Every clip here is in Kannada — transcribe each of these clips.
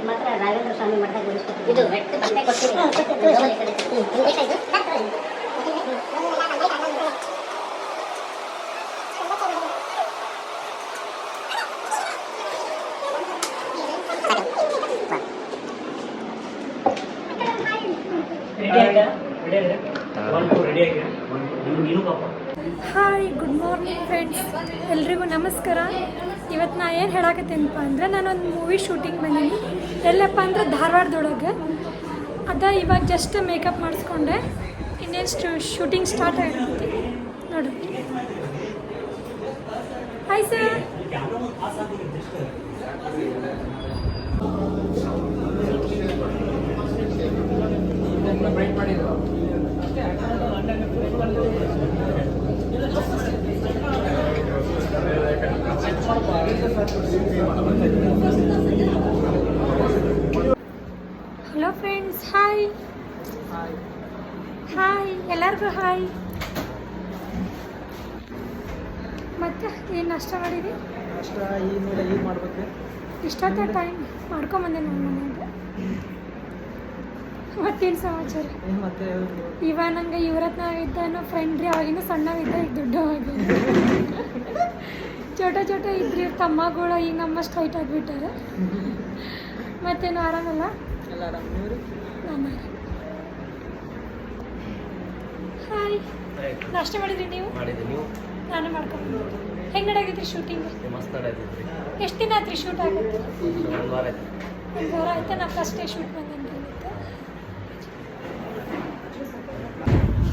ಮಾತ್ರ ರಾಘವೇಂದ್ರ ಸ್ವಾಮಿ ಮಠದಾಗ ಇದು ಬಟ್ಟೆ ಕೊಡ್ತೀವಿ. ಹಾಯ್, ಗುಡ್ ಮಾರ್ನಿಂಗ್ ಫ್ರೆಂಡ್ಸ್, ಎಲ್ರಿಗೂ ನಮಸ್ಕಾರ. ಇವತ್ತು ನಾ ಏನು ಹೇಳಕತ್ತೇನಪ್ಪ ಅಂದ್ರೆ, ನಾನೊಂದು ಮೂವಿ ಶೂಟಿಂಗ್ ಬಂದೀನಿ. ಎಲ್ಲಪ್ಪ ಅಂದ್ರೆ ಧಾರವಾಡದೊಳಗೆ. ಇವಾಗ ಜಸ್ಟ್ ಮೇಕಪ್ ಮಾಡಿಸ್ಕೊಂಡೆ. ಇನ್ನೇನು ಶೂಟಿಂಗ್ ಸ್ಟಾರ್ಟ್ ಆಗಿರುತ್ತೆ ನೋಡಿ. Hi sir. Hello friends, hi hi ಎಲ್ಲರಿಗೂ ಹಾಯ್. ಮತ್ತೆ ಏನು ನಾಷ್ಟ ಮಾಡಿದ್ವಿ? ನಾಷ್ಟ ಈಗ ಮಾಡ್ಬೇಕು. ಇಷ್ಟೊತ್ತ ಟೈಮ್ ಮಾಡ್ಕೊಂಬಂದೆ ನನ್ನ ಮನೆಯಿಂದ. ಮತ್ತೇನು ಸಮಾಚಾರ? ಮತ್ತೆ ಇವಾಗ ನಂಗೆ ಇವರತ್ನಾಗ ಇದ್ದಾನು ಫ್ರೆಂಡ್ ರೀ. ಅವಾಗಿಂದ ಸಣ್ಣವಿದ್ದ, ಈಗ ದೊಡ್ಡವಾಗಿ ಚೋಟ ಇದ್ರಿ ತಮ್ಮಗಳು. ಈಗ ನಮ್ಮಷ್ಟು ಹೈಟ್ ಆಗಿಬಿಟ್ಟಾರೆ. ಮತ್ತೇನು ಆರಾಮಲ್ಲ? ಎಲ್ಲ ಆರಾಮ. ನೀವು? ನಾನು ಹಾಯ್. ನಾಷ್ಟ ಮಾಡಿದ್ರಿ ನೀವು? ನಾನು ಮಾಡ್ಕೊಂಡು. ಹೆಂಗೆ ನಡೆಯಾಗಿದ್ರಿ ಶೂಟಿಂಗ್? ಎಷ್ಟು ದಿನ ಆಯ್ತು ಶೂಟ್ ಆಗುತ್ತೆ? ಒಂದು ವಾರ ಆಯ್ತಾ. ನಾ ಫಸ್ಟ್ ಡೇ ಶೂಟ್ ಬಂದಂಗೆ.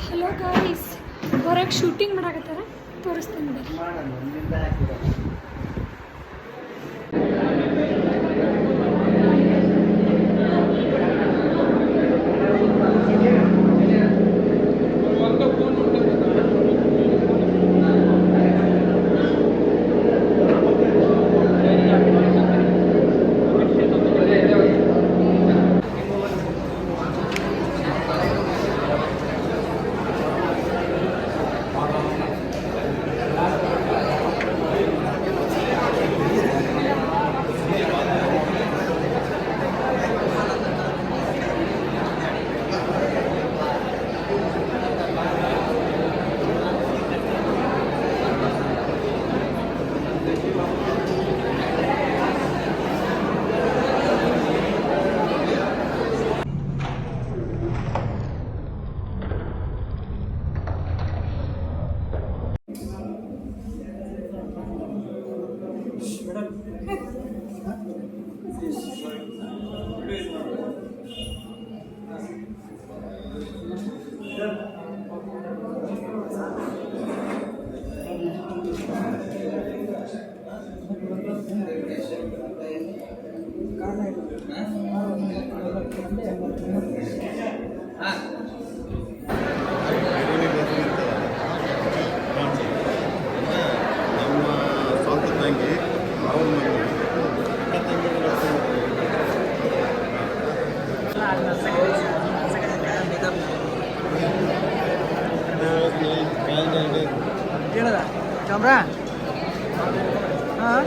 ಹಲೋ ಗಾಯ್ಸ್, ಹೊರಗೆ ಶೂಟಿಂಗ್ ಮಾಡಾಕತ್ತಾರ, ತೋರಿಸ್ತೀನಿ ಬರ್ರಿ. ಕೇಳದ ಕ್ಯಾಮ್ರಾ ಹಾಂ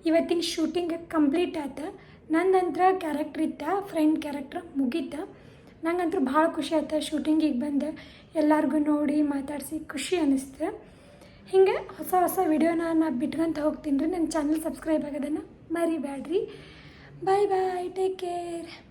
ಇವತ್ತಿನ ಶೂಟಿಂಗ್ ಕಂಪ್ಲೀಟ್ ಆಯ್ತು. ನಂದಂತ್ರ ಕ್ಯಾರೆಕ್ಟ್ರ್ ಇತ್ತು, ಫ್ರೆಂಡ್ ಕ್ಯಾರೆಕ್ಟ್ರ್ ಮುಗೀತು. ನಂಗಂತೂ ಭಾಳ ಖುಷಿ ಆಯ್ತು ಶೂಟಿಂಗಿಗೆ ಬಂದು ಎಲ್ಲರಿಗೂ ನೋಡಿ ಮಾತಾಡಿಸಿ ಖುಷಿ ಅನ್ನಿಸ್ತು. ಹಿಂಗೆ ಹೊಸ ವಿಡಿಯೋನ ನಾನು ಬಿಟ್ಕೊಂತ ಹೋಗ್ತೀನಿ ರೀ. ನನ್ನ ಚಾನಲ್ ಸಬ್ಸ್ಕ್ರೈಬ್ ಆಗೋದನ್ನು ಮರಿಬೇಡ್ರಿ. ಬಾಯ್ ಬಾಯ್, ಟೇಕ್ ಕೇರ್.